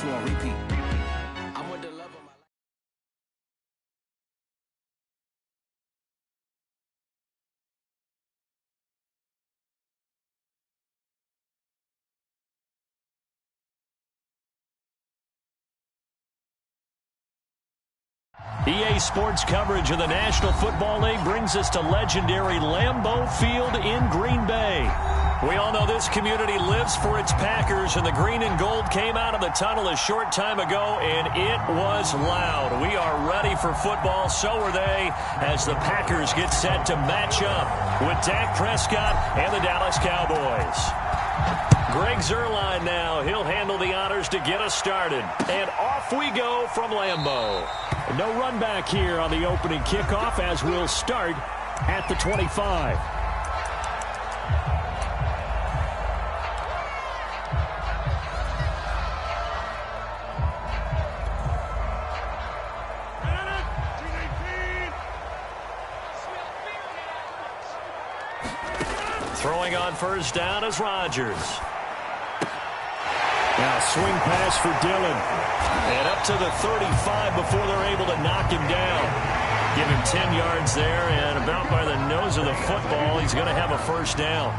PS4 on repeat. I'm with the love of my life. EA Sports coverage of the National Football League brings us to legendary Lambeau Field in Green Bay. We all know this community lives for its Packers, and the green and gold came out of the tunnel a short time ago, and it was loud. We are ready for football, so are they, as the Packers get set to match up with Dak Prescott and the Dallas Cowboys. Greg Zuerlein now. He'll handle the honors to get us started. And off we go from Lambeau. No run back here on the opening kickoff as we'll start at the 25. Throwing on first down is Rodgers. Now swing pass for Dillon. And up to the 35 before they're able to knock him down. Give him 10 yards there, and about by the nose of the football, he's going to have a first down.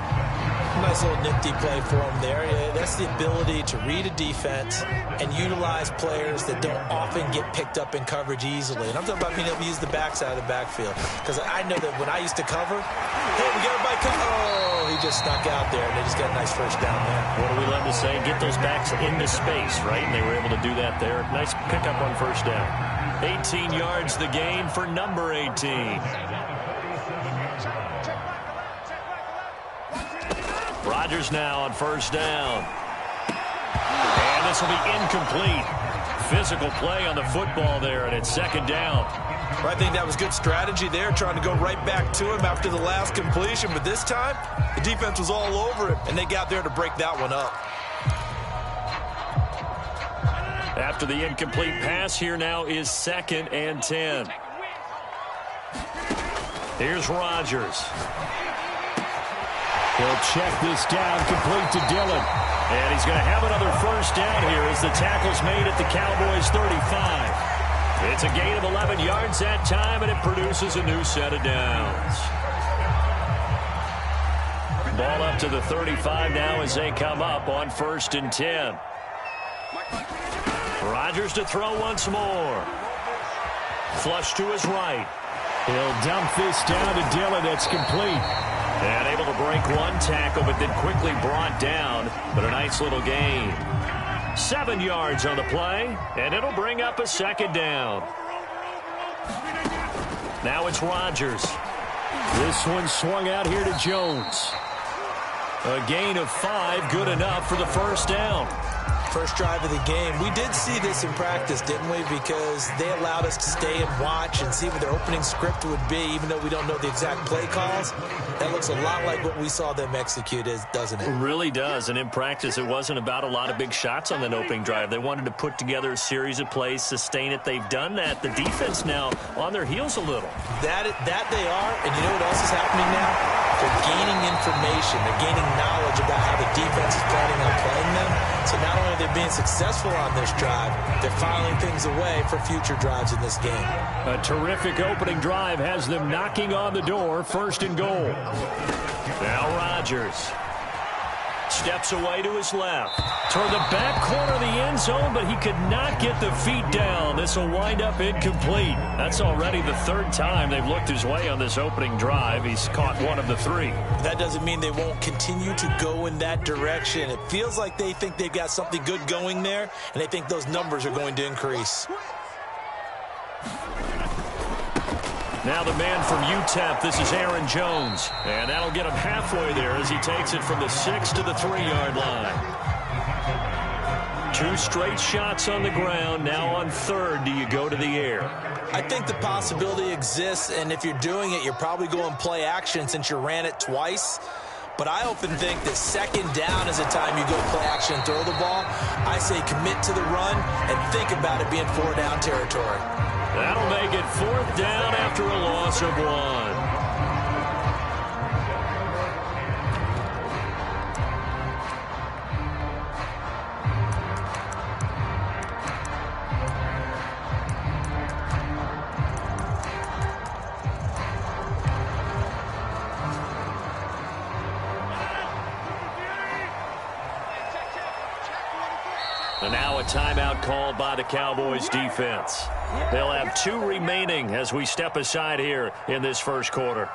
Nice little nifty play for him there. That's the ability to read a defense and utilize players that don't often get picked up in coverage easily. And I'm talking about being able to use the backside of the backfield. Because I know that when I used to cover, hey, we got everybody cover. Oh, he just snuck out there, and they just got a nice first down there. What do we love to say? Get those backs into space, right? And they were able to do that there. Nice pickup on first down. 18 yards the gain for number 18. Rodgers now on first down. And this will be incomplete. Physical play on the football there, and it's second down. Well, I think that was good strategy there, trying to go right back to him after the last completion. But this time, the defense was all over him, and they got there to break that one up. After the incomplete pass, here now is 2nd and 10. Here's Rodgers. He'll check this down, complete to Dillon. And he's going to have another first down here as the tackle's made at the Cowboys' 35. It's a gain of 11 yards that time, and it produces a new set of downs. Ball up to the 35 now as they come up on 1st and 10. Rodgers to throw once more. Flush to his right. He'll dump this down to Dillon. It's complete. And able to break one tackle, but then quickly brought down. But a nice little gain. 7 yards on the play, and it'll bring up a second down. Now it's Rodgers. This one swung out here to Jones. A gain of 5, good enough for the first down. First drive of the game. We did see this in practice, didn't we? Because they allowed us to stay and watch and see what their opening script would be, even though we don't know the exact play calls. That looks a lot like what we saw them execute, doesn't it? It really does. And in practice, it wasn't about a lot of big shots on that opening drive. They wanted to put together a series of plays, sustain it. They've done that. The defense now on their heels a little. That they are. And you know what else is happening now? They're gaining information. They're gaining knowledge about how the defense is planning on playing them. So not only are they being successful on this drive, they're filing things away for future drives in this game. A terrific opening drive has them knocking on the door, 1st and goal. Now Rodgers steps away to his left. Toward the back corner of the end zone, but he could not get the feet down. This will wind up incomplete. That's already the 3rd time they've looked his way on this opening drive. He's caught one of the 3. That doesn't mean they won't continue to go in that direction. It feels like they think they've got something good going there, and they think those numbers are going to increase. Now the man from UTEP, this is Aaron Jones. And that'll get him halfway there as he takes it from the 6 to the 3-yard line. 2 straight shots on the ground. Now on 3rd, do you go to the air? I think the possibility exists, and if you're doing it, you're probably going play action since you ran it twice. But I often think that 2nd down is a time you go play action and throw the ball. I say commit to the run and think about it being 4-down territory. That'll make it 4th down after a loss of 1. And now a timeout called by the Cowboys defense. They'll have 2 remaining as we step aside here in this first quarter.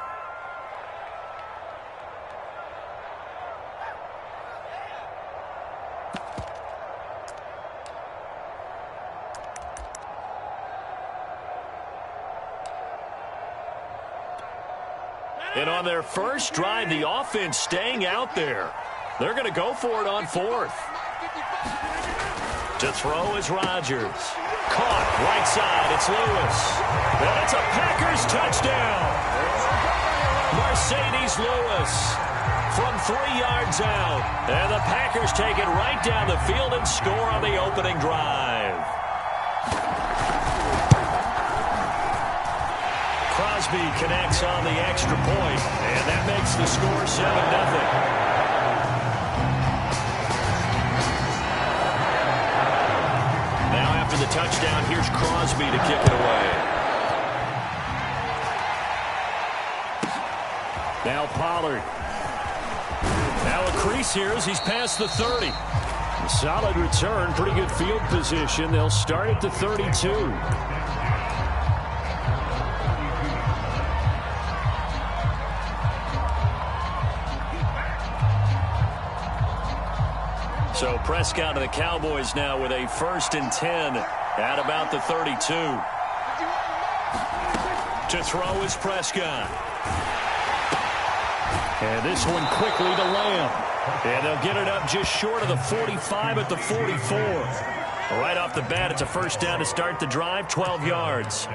And on their first drive, the offense staying out there. They're going to go for it on 4th. To throw is Rodgers. Caught right side. It's Lewis. And it's a Packers touchdown. Mercedes Lewis from 3 yards out. And the Packers take it right down the field and score on the opening drive. Crosby connects on the extra point, and that makes the score 7-0. The touchdown, here's Crosby to kick it away. Now Pollard. Now a crease here as he's past the 30. Solid return, pretty good field position. They'll start at the 32. So Prescott and the Cowboys now with a 1st and 10 at about the 32. To throw is Prescott. And this one quickly to Lamb. And they'll get it up just short of the 45 at the 44. Right off the bat, it's a first down to start the drive, 12 yards.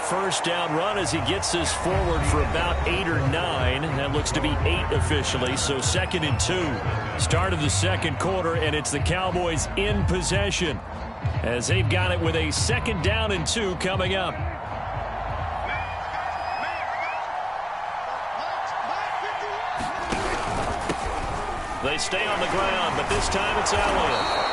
First down run as he gets this forward for about 8 or 9. That looks to be 8 officially, so 2nd and 2. Start of the second quarter, and it's the Cowboys in possession as they've got it with a 2nd down and 2 coming up. They stay on the ground, but this time it's Elliott.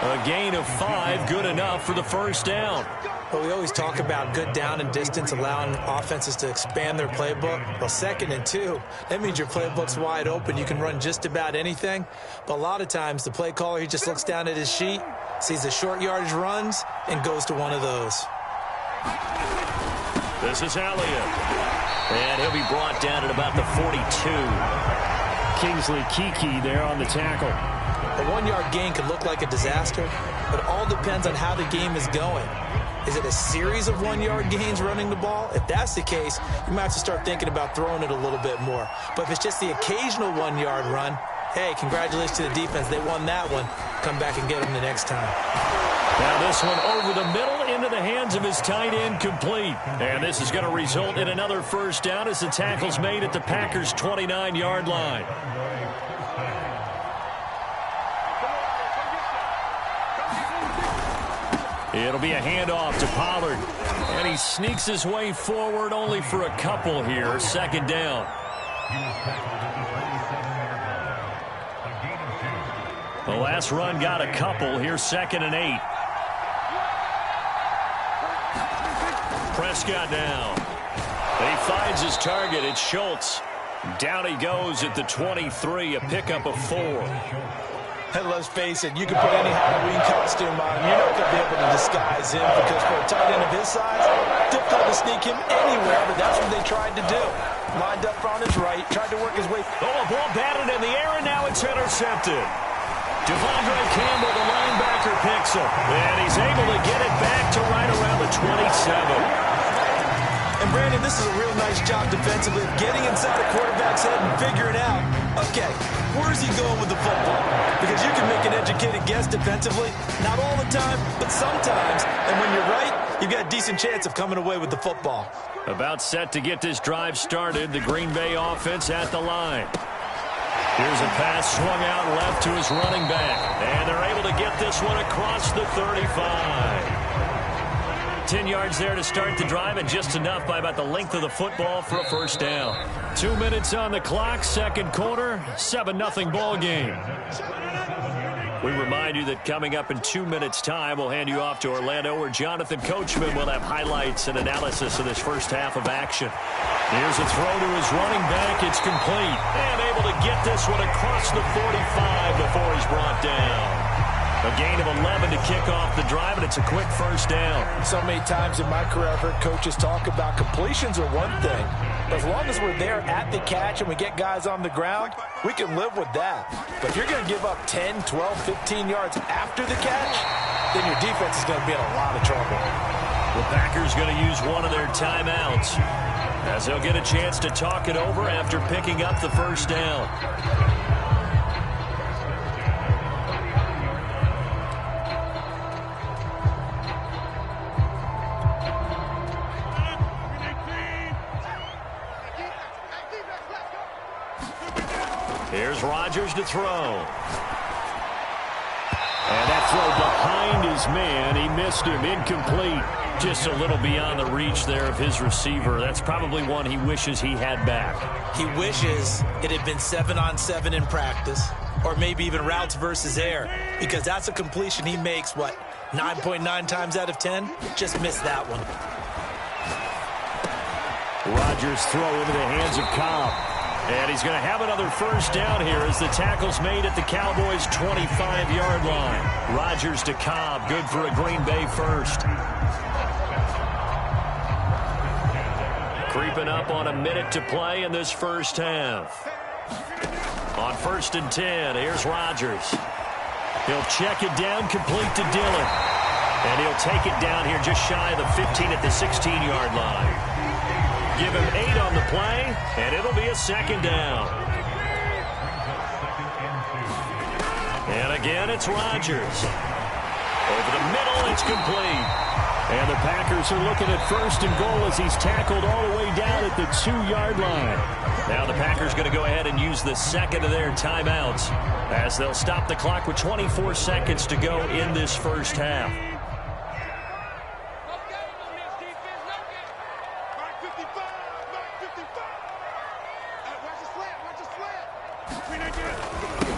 A gain of 5, good enough for the first down. Well, we always talk about good down and distance, allowing offenses to expand their playbook. Well, 2nd and 2, that means your playbook's wide open. You can run just about anything. But a lot of times, the play caller, he just looks down at his sheet, sees the short yardage runs, and goes to one of those. This is Elliott. And he'll be brought down at about the 42. Kingsley Keke there on the tackle. A 1-yard gain could look like a disaster, but it all depends on how the game is going. Is it a series of 1-yard gains running the ball? If that's the case, you might have to start thinking about throwing it a little bit more. But if it's just the occasional 1-yard run, hey, congratulations to the defense. They won that one. Come back and get them the next time. Now this one over the middle into the hands of his tight end, complete. And this is going to result in another first down as the tackle's made at the Packers' 29-yard line. It'll be a handoff to Pollard. And he sneaks his way forward only for a couple here. 2nd down. The last run got a couple. Here's 2nd and 8. Prescott now. He finds his target. It's Schultz. Down he goes at the 23. A pickup of 4. And let's face it, you can put any Halloween costume on, you're not going to be able to disguise him, because for a tight end of his size, difficult to sneak him anywhere, but that's what they tried to do. Lined up on his right, tried to work his way. Oh, a ball batted in the air, and now it's intercepted. Devondre Campbell, the linebacker, picks him, and he's able to get it back to right around the 27. And, Brandon, this is a real nice job defensively, getting inside a quarterback's head and figuring out, okay, where's he going with the football? Because you can make an educated guess defensively, not all the time, but sometimes. And when you're right, you've got a decent chance of coming away with the football. About set to get this drive started, the Green Bay offense at the line. Here's a pass swung out left to his running back. And they're able to get this one across the 35. 10 yards there to start the drive, and just enough by about the length of the football for a first down. 2 minutes on the clock, second quarter, 7-0 ball game. We remind you that coming up in 2 minutes' time, we'll hand you off to Orlando, where Jonathan Coachman will have highlights and analysis of this first half of action. Here's a throw to his running back. It's complete. And able to get this one across the 45 before he's brought down. A gain of 11 to kick off the drive, and it's a quick first down. So many times in my career, I've heard coaches talk about completions are one thing. But as long as we're there at the catch and we get guys on the ground, we can live with that. But if you're going to give up 10, 12, 15 yards after the catch, then your defense is going to be in a lot of trouble. The Packers going to use one of their timeouts, as they'll get a chance to talk it over after picking up the first down. Here's Rodgers to throw. And that throw behind his man. He missed him. Incomplete. Just a little beyond the reach there of his receiver. That's probably one he wishes he had back. He wishes it had been 7-on-7 in practice, or maybe even routes versus air, because that's a completion he makes, 9.9 times out of 10? Just missed that one. Rodgers throw into the hands of Cobb. And he's going to have another first down here as the tackle's made at the Cowboys' 25-yard line. Rodgers to Cobb, good for a Green Bay first. Creeping up on a minute to play in this first half. On 1st and 10, here's Rodgers. He'll check it down, complete to Dillon. And he'll take it down here just shy of the 15 at the 16-yard line. Give him 8 on the play, and it'll be a second down. And again, it's Rodgers. Over the middle, it's complete. And the Packers are looking at 1st and goal as he's tackled all the way down at the 2-yard line. Now the Packers going to go ahead and use the second of their timeouts as they'll stop the clock with 24 seconds to go in this first half.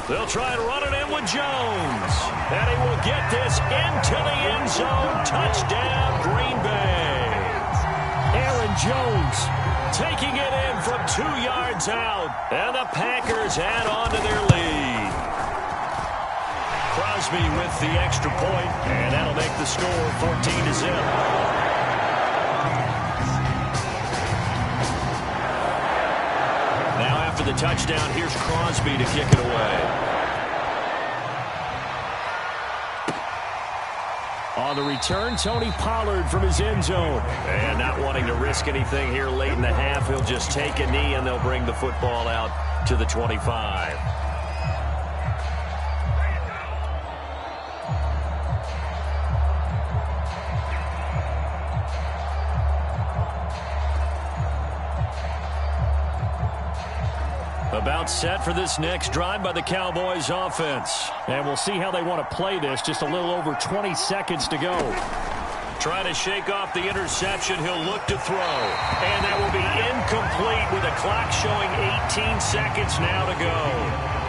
They'll try and run it in with Jones. And he will get this into the end zone. Touchdown, Green Bay. Aaron Jones taking it in from 2 yards out. And the Packers add on to their lead. Crosby with the extra point, and that'll make the score 14-0. Now after the touchdown, here's Crosby to kick it away. On the return, Tony Pollard from his end zone. And not wanting to risk anything here late in the half, he'll just take a knee and they'll bring the football out to the 25. About set for this next drive by the Cowboys offense. And we'll see how they want to play this. Just a little over 20 seconds to go. Trying to shake off the interception. He'll look to throw. And that will be incomplete with the clock showing 18 seconds now to go.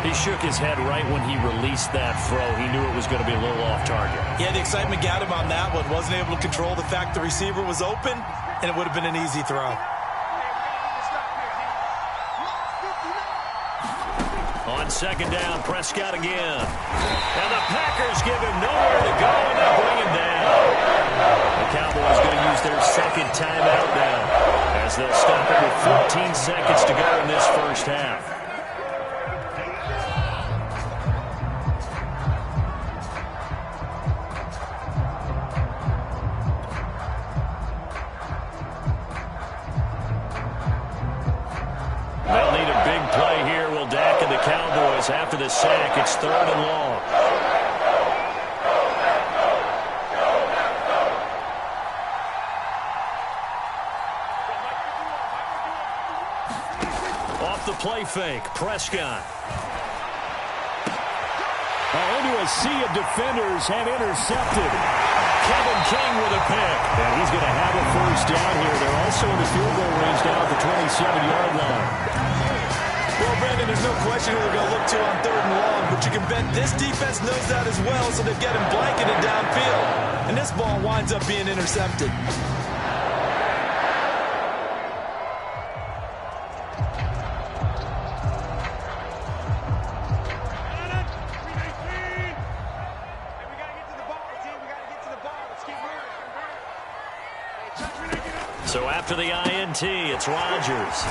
He shook his head right when he released that throw. He knew it was going to be a little off target. Yeah, the excitement got him on that one. Wasn't able to control the fact the receiver was open, and it would have been an easy throw. On second down, Prescott again. And the Packers give him nowhere to go, and they'll bring him down. The Cowboys going to use their second timeout now, as they'll stop it with 14 seconds to go in this first half. They'll need a big play here. Will Dak and the Cowboys after the sack. It's 3rd and long. Off the play fake, Prescott. Into a sea of defenders and intercepted. Kevin King with a pick. And he's going to have a first down here. They're also in the field goal range now at the 27-yard line. Well, Brandon, there's no question who they're going to look to on 3rd and long, but you can bet this defense knows that as well, so they're getting blanketed downfield. And this ball winds up being intercepted. So after the INT, it's Rodgers.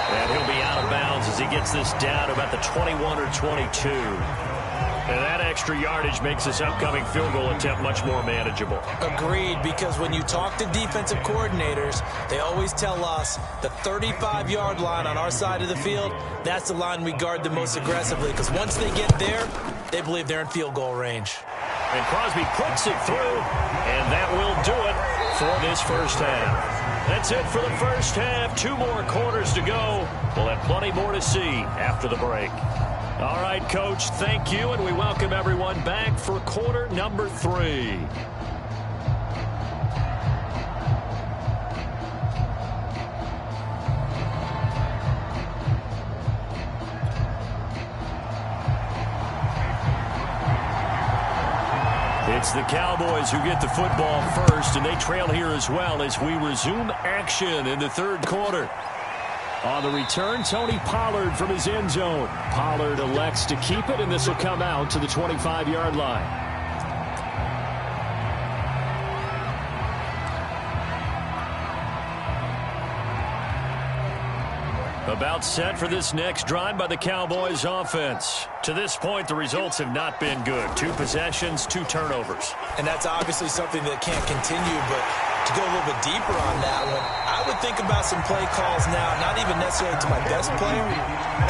And he'll be out of bounds as he gets this down to about the 21 or 22. And that extra yardage makes this upcoming field goal attempt much more manageable. Agreed, because when you talk to defensive coordinators, they always tell us the 35-yard line on our side of the field, that's the line we guard the most aggressively, because once they get there, they believe they're in field goal range. And Crosby puts it through, and that will do it for this first half. That's it for the first half. 2 more quarters to go. We'll have plenty more to see after the break. All right, Coach, thank you, and we welcome everyone back for quarter number 3. It's the Cowboys who get the football first, and they trail here as well as we resume action in the 3rd quarter. On the return, Tony Pollard from his end zone. Pollard elects to keep it, and this will come out to the 25-yard line. About set for this next drive by the Cowboys offense. To this point, the results have not been good. 2 possessions, 2 turnovers. And that's obviously something that can't continue, but to go a little bit deeper on that one, I would think about some play calls now, not even necessarily to my best player,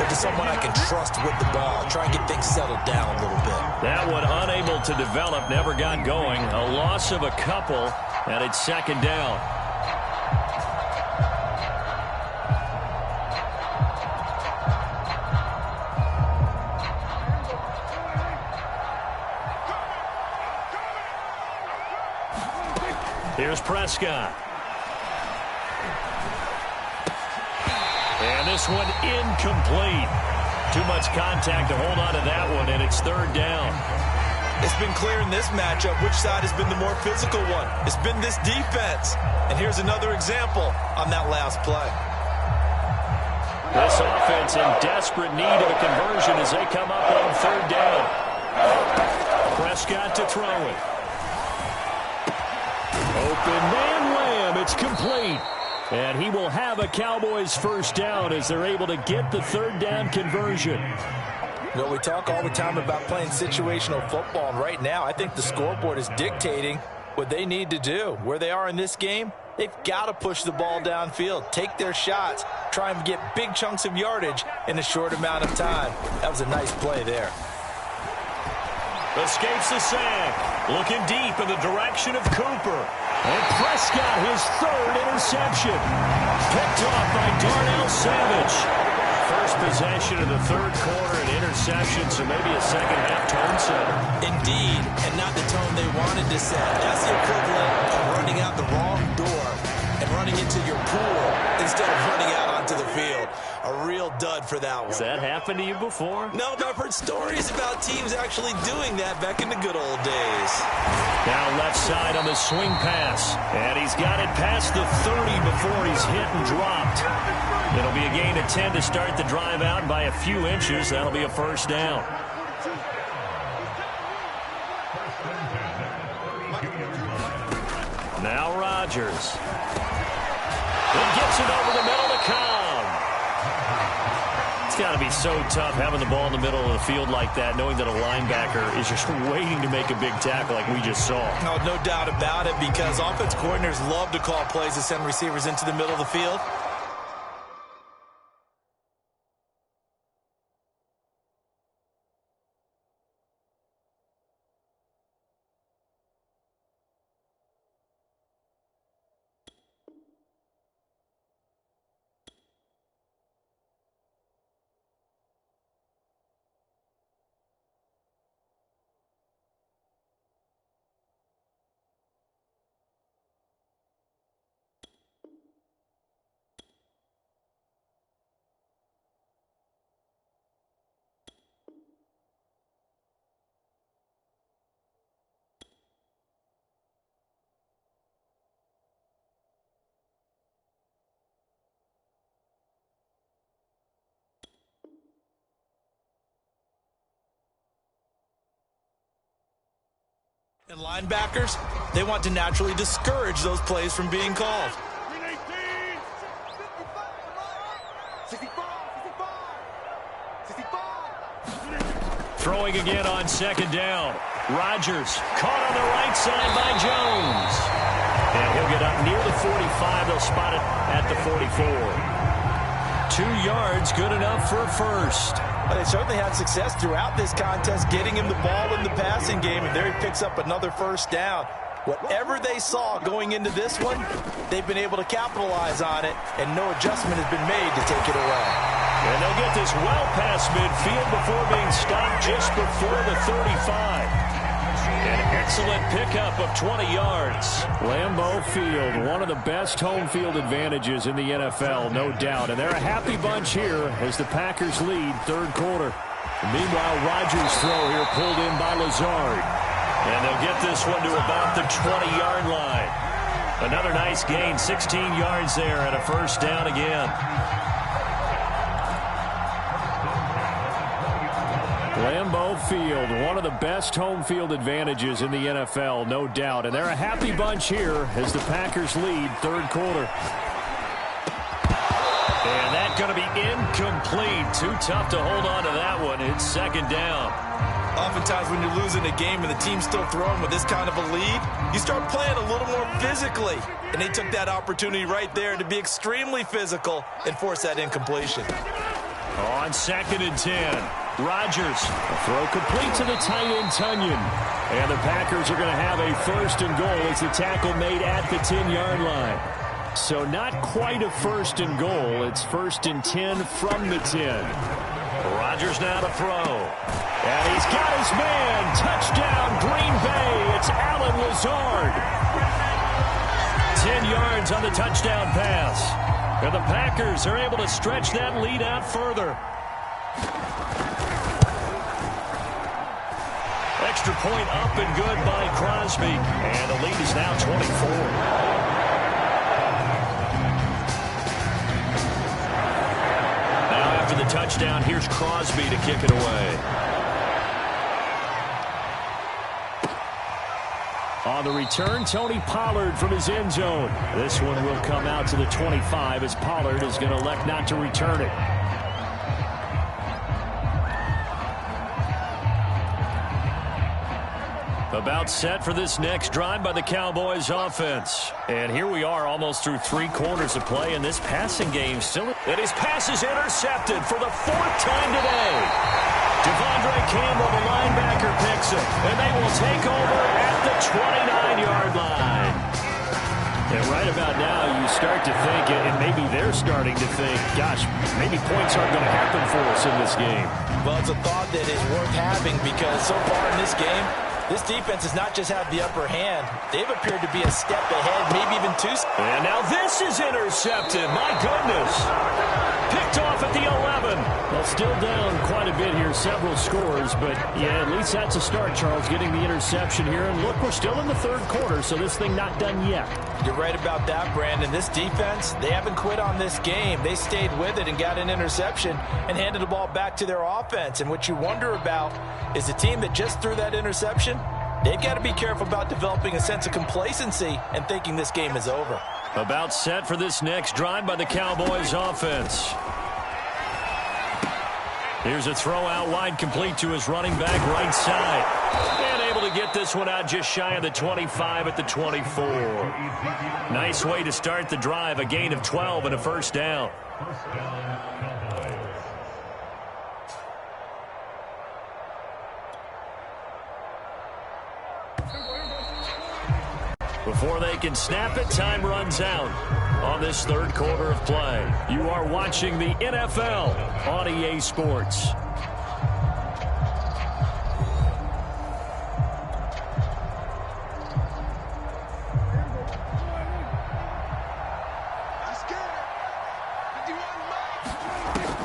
but to someone I can trust with the ball. Try and get things settled down a little bit. That one unable to develop, never got going. A loss of a couple, and it's 2nd down. Here's Prescott. And this one incomplete. Too much contact to hold on to that one, and it's 3rd down. It's been clear in this matchup which side has been the more physical one. It's been this defense. And here's another example on that last play. This offense in desperate need of a conversion as they come up on 3rd down. Prescott to throw it. Open man Lamb, it's complete. And he will have a Cowboys first down as they're able to get the 3rd down conversion. You know, we talk all the time about playing situational football, and right now I think the scoreboard is dictating what they need to do. Where they are in this game, they've got to push the ball downfield, take their shots, try and get big chunks of yardage in a short amount of time. That was a nice play there. Escapes the sack. Looking deep in the direction of Cooper. And Prescott, his 3rd interception. Picked off by Darnell Savage. First possession of the 3rd quarter, an interception, so maybe a second-half tone setter. Indeed, and not the tone they wanted to set. That's the equivalent of running out the wrong door and running into your pool instead of running out onto the field. A real dud for that one. Has that happened to you before? No, but I've heard stories about teams actually doing that back in the good old days. Now left side on the swing pass. And he's got it past the 30 before he's hit and dropped. It'll be a gain of 10 to start the drive out by a few inches. That'll be a first down. Now Rodgers. It gets it over the middle to Cobb. It's got to be so tough having the ball in the middle of the field like that, knowing that a linebacker is just waiting to make a big tackle like we just saw. No doubt about it, because offense coordinators love to call plays to send receivers into the middle of the field. And linebackers, they want to naturally discourage those plays from being called. Throwing again on second down. Rodgers caught on the right side by Jones. And he'll get up near the 45. They'll spot it at the 44. 2 yards, good enough for a first. Well, they certainly had success throughout this contest getting him the ball in the passing game, and there he picks up another first down. Whatever they saw going into this one, they've been able to capitalize on it, and no adjustment has been made to take it away. And they'll get this well past midfield before being stopped just before the 35. An excellent pickup of 20 yards. Lambeau Field, one of the best home field advantages in the NFL, no doubt. And they're a happy bunch here as the Packers lead third quarter. Meanwhile, Rodgers' throw here pulled in by Lazard. And they'll get this one to about the 20-yard line. Another nice gain, 16 yards there and a first down again. Lambeau Field, one of the best home field advantages in the NFL, no doubt. And they're a happy bunch here as the Packers lead third quarter. And that's going to be incomplete. Too tough to hold on to that one. It's second down. Oftentimes when you're losing a game and the team's still throwing with this kind of a lead, you start playing a little more physically. And they took that opportunity right there to be extremely physical and force that incompletion. On second and 10, Rodgers, a throw complete to the tight end Tunyon. And the Packers are going to have a first and goal as the tackle made at the 10-yard line. So not quite a first and goal. It's first and 10 from the 10. Rodgers now to throw. And he's got his man. Touchdown, Green Bay. It's Allen Lazard. 10 yards on the touchdown pass. And the Packers are able to stretch that lead out further. Extra point up and good by Crosby. And the lead is now 24. Now after the touchdown, here's Crosby to kick it away. On the return, Tony Pollard from his end zone. This one will come out to the 25 as Pollard is going to elect not to return it. About set for this next drive by the Cowboys offense. And here we are almost through 3 quarters of play, and this passing game still... And his pass is intercepted for the 4th time today. Devondre Campbell, the linebacker, picks it, and they will take over at the 29-yard line. And right about now, you start to think, and maybe they're starting to think, gosh, maybe points aren't going to happen for us in this game. Well, it's a thought that is worth having because so far in this game, this defense has not just had the upper hand. They've appeared to be a step ahead, maybe even 2. And now this is intercepted. My goodness. Picked off at the 11. Well, still down quite a bit here, several scores. But, yeah, at least that's a start, Charles, getting the interception here. And, look, we're still in the third quarter, so this thing not done yet. You're right about that, Brandon. This defense, they haven't quit on this game. They stayed with it and got an interception and handed the ball back to their offense. And what you wonder about is the team that just threw that interception, they've got to be careful about developing a sense of complacency and thinking this game is over. About set for this next drive by the Cowboys offense. Here's a throw out wide complete to his running back right side. And able to get this one out just shy of the 25 at the 24. Nice way to start the drive, a gain of 12 and a first down. Before they can snap it, time runs out on this third quarter of play. You are watching the NFL on EA Sports.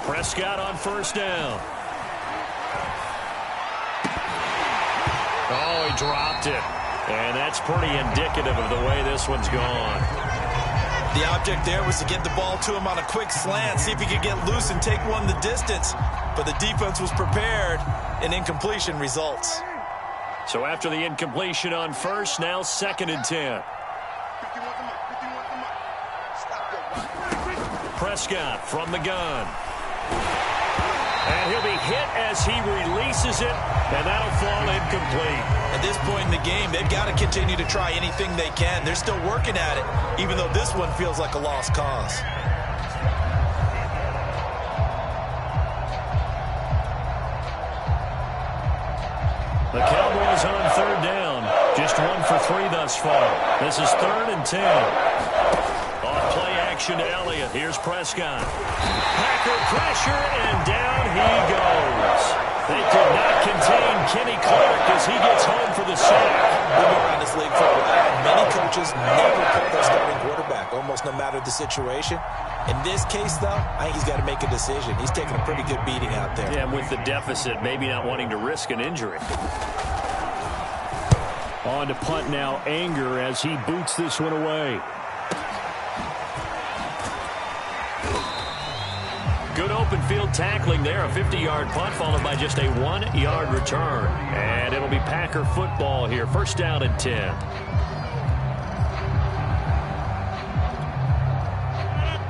Prescott on first down. Oh, he dropped it. And that's pretty indicative of the way this one's gone. The object there was to get the ball to him on a quick slant, see if he could get loose and take one the distance. But the defense was prepared, and incompletion results. So after the incompletion on first, now 2nd and 10. Prescott from the gun. And he'll be hit as he releases it, and that'll fall incomplete. At this point in the game, they've got to continue to try anything they can. They're still working at it, even though this one feels like a lost cause. The Cowboys on 3rd down. Just 1 for 3 thus far. This is 3rd and 10. On play action to Elliott. Here's Prescott. Packer pressure, and down he goes. They could not contain Kenny Clark as he gets home for the sack. We've been around this league for a while. Many coaches never pull their starting quarterback, almost no matter the situation. In this case, though, I think he's got to make a decision. He's taking a pretty good beating out there. Yeah, with the deficit, maybe not wanting to risk an injury. On to punt now, Anger, as he boots this one away. Good open field tackling there. A 50-yard punt followed by just a 1-yard return. And it'll be Packer football here. 1st down and 10.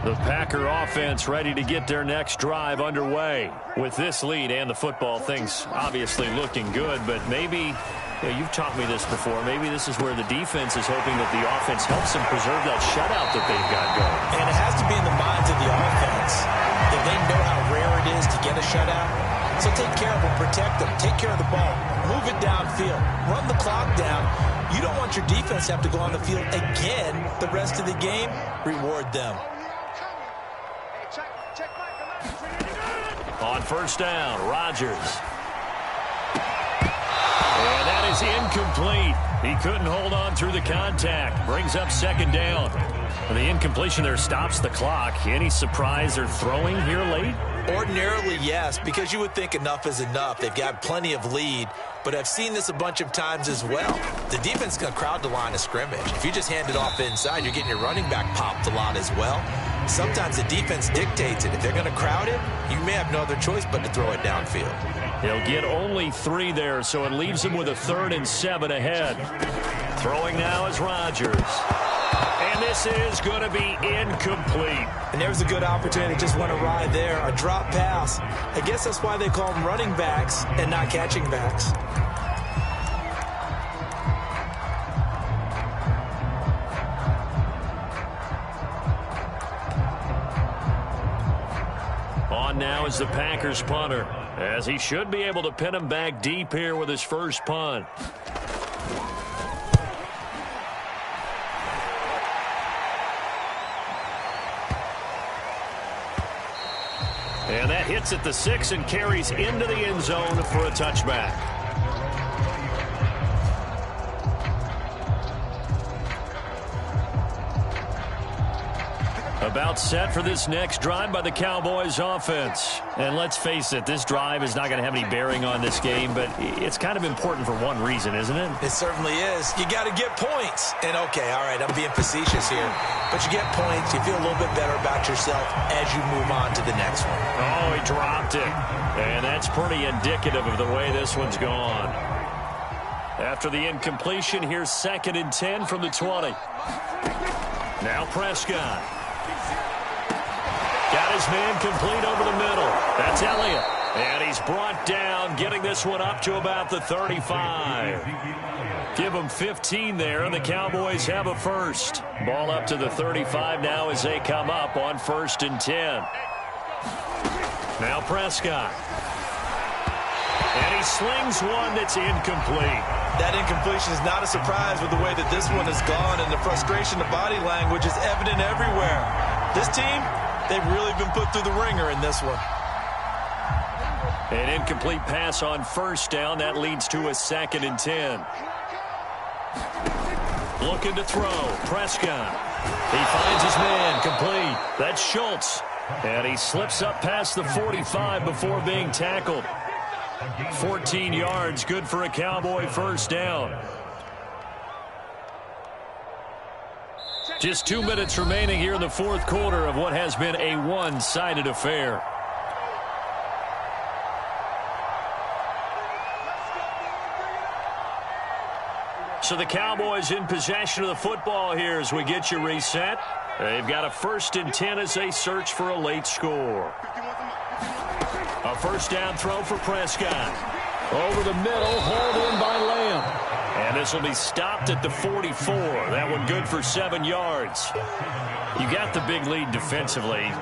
The Packer offense ready to get their next drive underway. With this lead and the football, things obviously looking good, but maybe, you've taught me this before, maybe this is where the defense is hoping that the offense helps them preserve that shutout that they've got going. And it has to be in the minds of the offense. If they know how rare it is to get a shutout, so take care of them, protect them, take care of the ball, move it downfield, run the clock down. You don't want your defense to have to go on the field again the rest of the game. Reward them. On 1st down, Rodgers. And that is incomplete. He couldn't hold on through the contact. Brings up 2nd down. And the incompletion there stops the clock. Any surprise they're throwing here late? Ordinarily, yes, because you would think enough is enough. They've got plenty of lead, but I've seen this a bunch of times as well. The defense is going to crowd the line of scrimmage. If you just hand it off inside, you're getting your running back popped a lot as well. Sometimes the defense dictates it. If they're going to crowd it, you may have no other choice but to throw it downfield. He'll get only 3 there, so it leaves him with a 3rd and 7 ahead. Throwing now is Rodgers. And this is going to be incomplete. And there's a good opportunity. Just went awry there. A drop pass. I guess that's why they call them running backs and not catching backs. On now is the Packers punter, as he should be able to pin him back deep here with his first punt. And that hits at the 6 and carries into the end zone for a touchback. About set for this next drive by the Cowboys offense. And let's face it, this drive is not going to have any bearing on this game, but it's kind of important for one reason, isn't it? It certainly is. You got to get points. And okay, all right, I'm being facetious here, but you get points, you feel a little bit better about yourself as you move on to the next one. Oh, he dropped it. And that's pretty indicative of the way this one's gone. After the incompletion, here's 2nd and 10 from the 20. Now Prescott. Got his man complete over the middle. That's Elliott. And he's brought down, getting this one up to about the 35. Give them 15 there, and the Cowboys have a first. Ball up to the 35 now as they come up on 1st and 10. Now Prescott. And he slings one that's incomplete. That incompletion is not a surprise with the way that this one has gone, and the frustration, the body language is evident everywhere. This team, they've really been put through the ringer in this one. An incomplete pass on 1st down. That leads to a 2nd and 10. Looking to throw. Prescott. He finds his man complete. That's Schultz. And he slips up past the 45 before being tackled. 14 yards, good for a Cowboy first down. Just 2 minutes remaining here in the 4th quarter of what has been a one-sided affair. So the Cowboys in possession of the football here as we get you reset. They've got a 1st and 10 as they search for a late score. A first down throw for Prescott. Over the middle, hauled in by Lamb. And this will be stopped at the 44. That one good for 7 yards. You got the big lead defensively.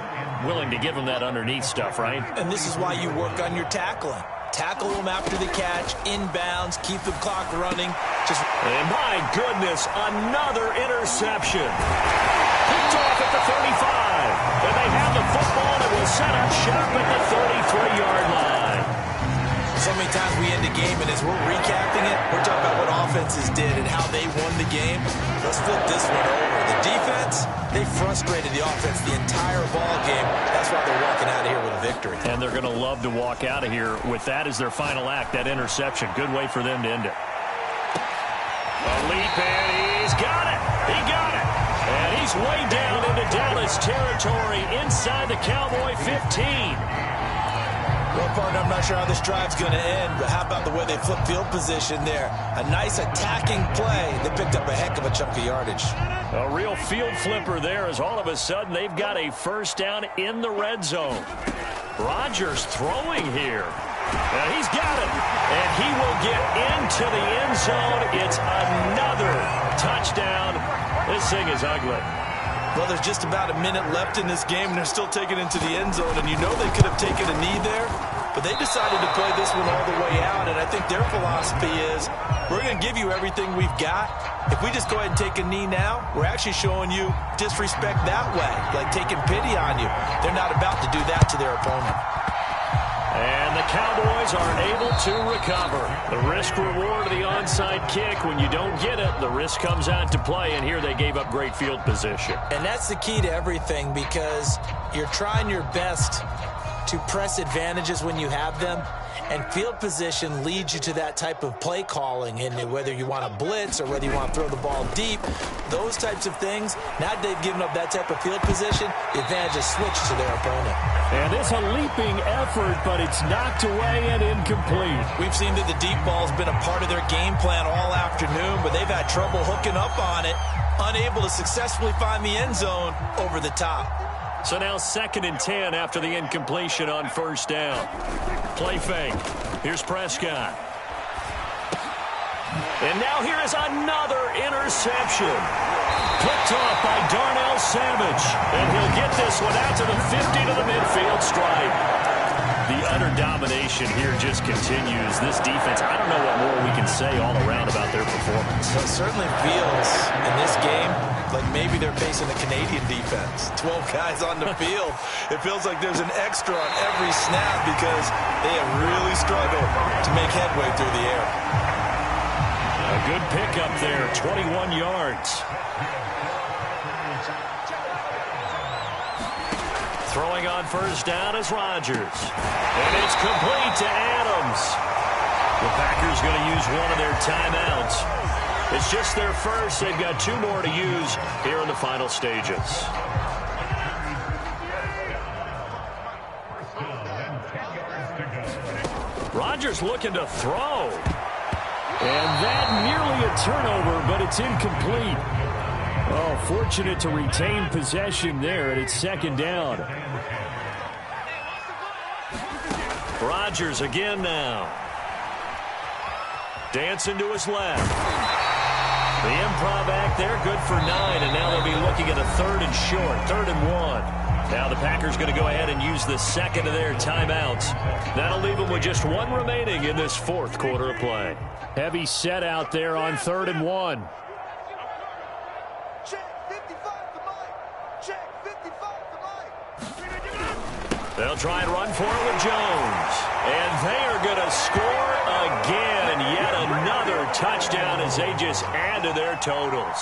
Willing to give them that underneath stuff, right? And this is why you work on your tackling. Tackle them after the catch, inbounds, keep the clock running. And my goodness, another interception. Picked off at the 35. And they have the football, and it will set up shop at the 33-yard line. So many times we end the game, and as we're recapping it, we're talking about what offenses did and how they won the game. Let's flip this one over. The defense, they frustrated the offense the entire ball game. That's why they're walking out of here with a victory. And they're going to love to walk out of here with that as their final act, that interception. Good way for them to end it. A leap, and he's got it. He got it. And he's way down into Dallas territory inside the Cowboy 15. Well, partner, I'm not sure how this drive's going to end, but how about the way they flip field position there? A nice attacking play. They picked up a heck of a chunk of yardage. A real field flipper there as all of a sudden they've got a first down in the red zone. Rodgers throwing here. And he's got it. And he will get into the end zone. It's another touchdown. This thing is ugly. Well, there's just about a minute left in this game, and they're still taking it into the end zone. And you know they could have taken a knee there, but they decided to play this one all the way out. And I think their philosophy is, we're going to give you everything we've got. If we just go ahead and take a knee now, we're actually showing you disrespect that way, like taking pity on you. They're not about to do that to their opponent. And the Cowboys are able to recover. The risk-reward of the onside kick, when you don't get it, the risk comes out to play, and here they gave up great field position. And that's the key to everything, because you're trying your best to press advantages when you have them, and field position leads you to that type of play calling, and whether you want to blitz or whether you want to throw the ball deep, those types of things, now that they've given up that type of field position, the advantage is switched to their opponent. And it's a leaping effort, but it's knocked away and incomplete. We've seen that the deep ball's been a part of their game plan all afternoon, but they've had trouble hooking up on it, unable to successfully find the end zone over the top. So now 2nd and 10 after the incompletion on first down. Play fake. Here's Prescott. And now here is another interception. Picked off by Darnell Savage. And he'll get this one out to the 50 to the midfield stripe. The utter domination here just continues. This defense, I don't know what more we can say all around about their performance. Well, it certainly feels in this game like maybe they're facing a Canadian defense. 12 guys on the field. It feels like there's an extra on every snap because they have really struggled to make headway through the air. A good pickup there, 21 yards. Throwing on first down is Rodgers. And it's complete to Adams. The Packers going to use one of their timeouts. It's just their first. They've got 2 more to use here in the final stages. Rodgers looking to throw. And that nearly a turnover, but it's incomplete. Oh, fortunate to retain possession there, and it's 2nd down. Rodgers again now. Dancing to his left. The improv act there, good for 9, and now they'll be looking at a 3rd and short, 3rd and 1. Now the Packers going to go ahead and use the second of their timeouts. That'll leave them with just 1 remaining in this 4th quarter of play. Heavy set out there on 3rd and 1. They'll try and run for it with Jones. And they are going to score again. Yet another touchdown as they just add to their totals.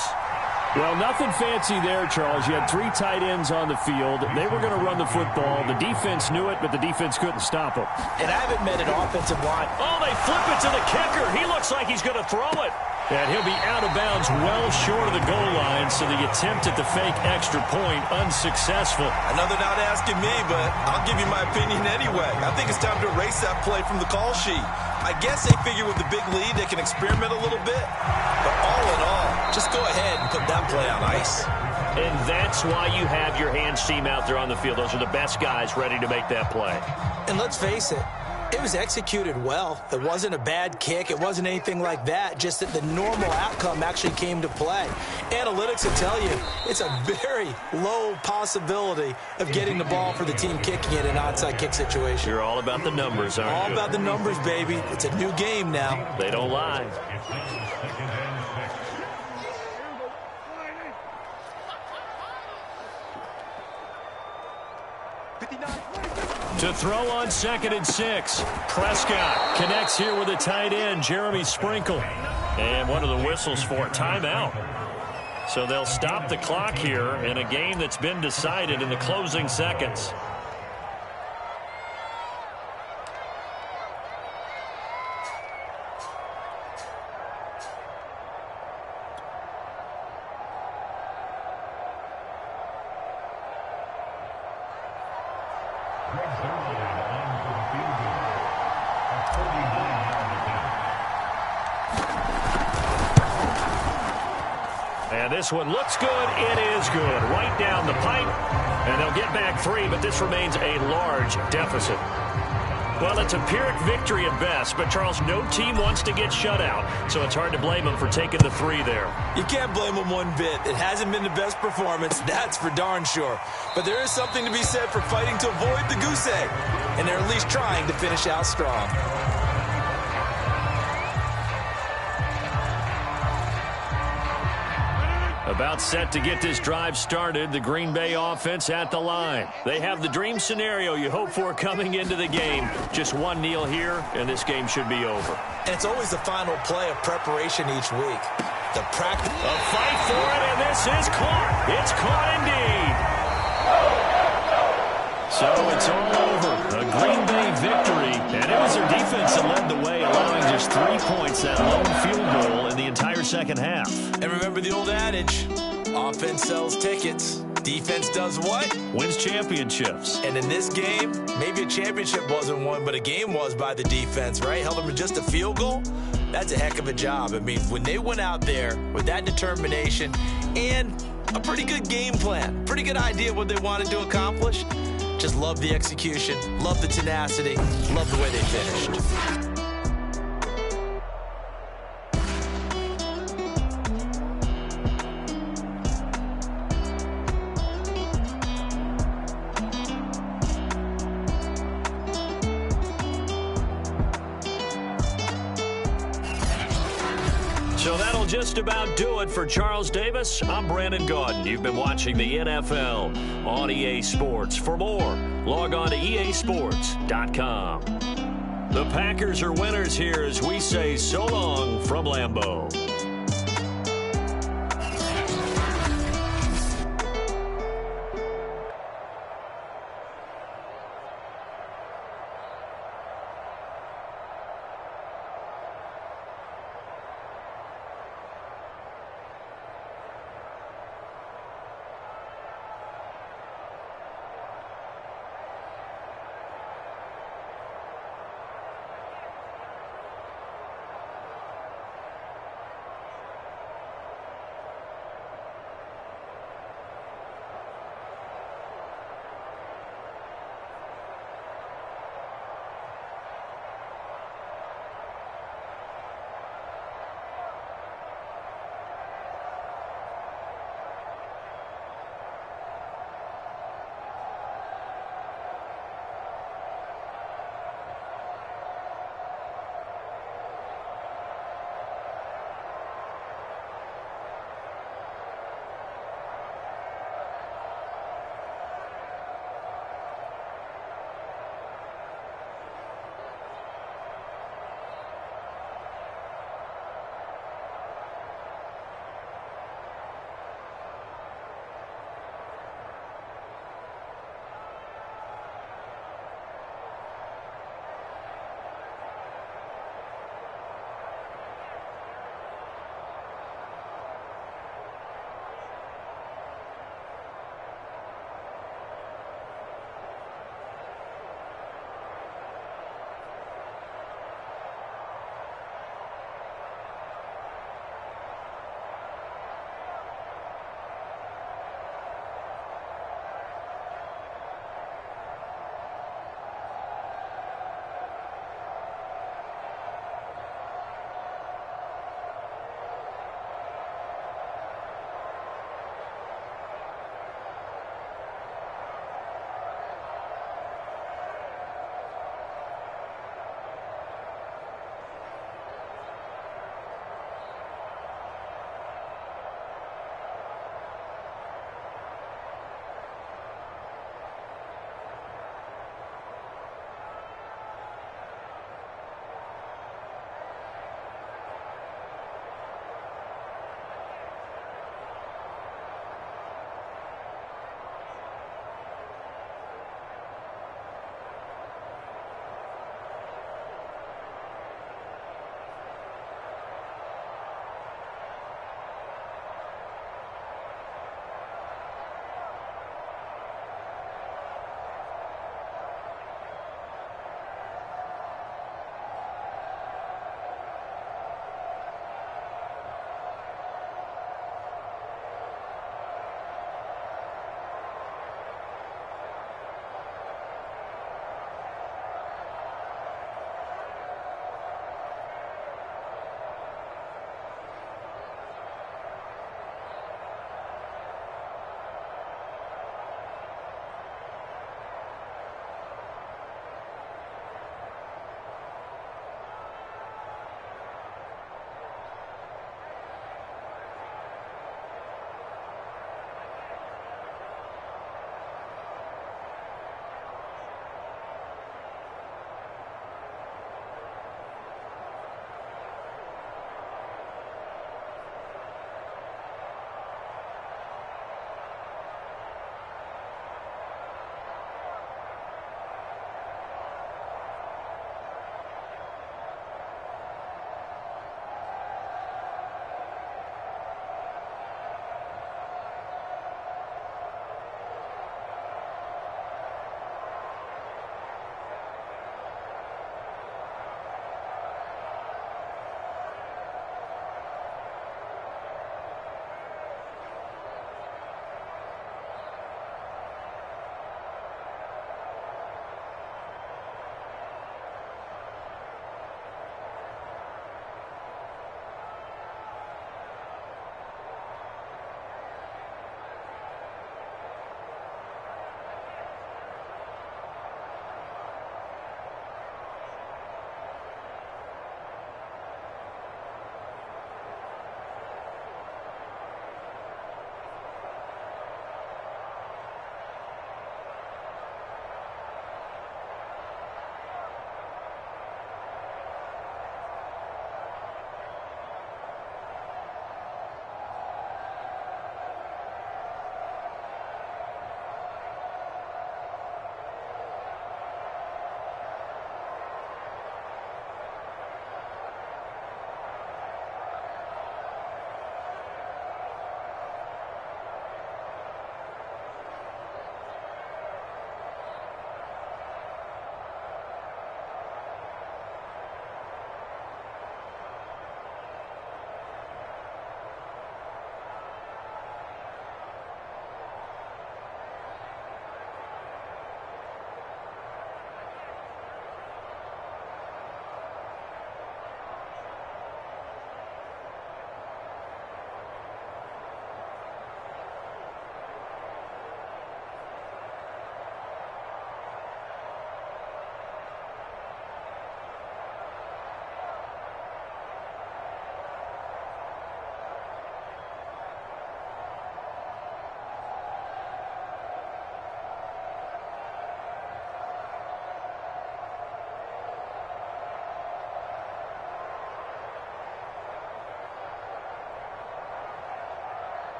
Well, nothing fancy there, Charles. You had 3 tight ends on the field. They were going to run the football. The defense knew it, but the defense couldn't stop them. And I haven't met an offensive line. Oh, they flip it to the kicker. He looks like he's going to throw it. And he'll be out of bounds well short of the goal line, so the attempt at the fake extra point unsuccessful. I know they're not asking me, but I'll give you my opinion anyway. I think it's time to erase that play from the call sheet. I guess they figure with the big lead they can experiment a little bit. But all in all, just go ahead and put that play on ice. And that's why you have your hands team out there on the field. Those are the best guys ready to make that play. And let's face it, it was executed well. It wasn't a bad kick. It wasn't anything like that. Just that the normal outcome actually came to play. Analytics will tell you it's a very low possibility of getting the ball for the team kicking it in an onside kick situation. You're all about the numbers, aren't you? All about the numbers, baby. It's a new game now. They don't lie. To throw on 2nd and 6. Prescott connects here with a tight end, Jeremy Sprinkle. And one of the whistles for a timeout. So they'll stop the clock here in a game that's been decided in the closing seconds. And this one looks good. It is good. Right down the pipe. And they'll get back 3, but this remains a large deficit. Well, it's a Pyrrhic victory at best, but, Charles, no team wants to get shut out, so it's hard to blame them for taking the 3 there. You can't blame them one bit. It hasn't been the best performance, that's for darn sure. But there is something to be said for fighting to avoid the goose egg, and they're at least trying to finish out strong. About set to get this drive started, the Green Bay offense at the line. They have the dream scenario you hope for coming into the game. Just one kneel here, and this game should be over. And it's always the final play of preparation each week. The practice. A fight for it, and this is caught. It's caught indeed. So it's all over. A Green Bay victory, and it was their defense that led the way, allowing just 3 points, that lone field goal in the entire second half. And remember the old adage, offense sells tickets. Defense does what? Wins championships. And in this game, maybe a championship wasn't won, but a game was by the defense, right? Held them to just a field goal. That's a heck of a job. I mean, when they went out there with that determination and a pretty good game plan, pretty good idea what they wanted to accomplish, just love the execution, love the tenacity, love the way they finished. So that'll just about do it for Charles Davis. I'm Brandon Gaudin. You've been watching the NFL on EA Sports. For more, log on to easports.com. The Packers are winners here as we say so long from Lambeau.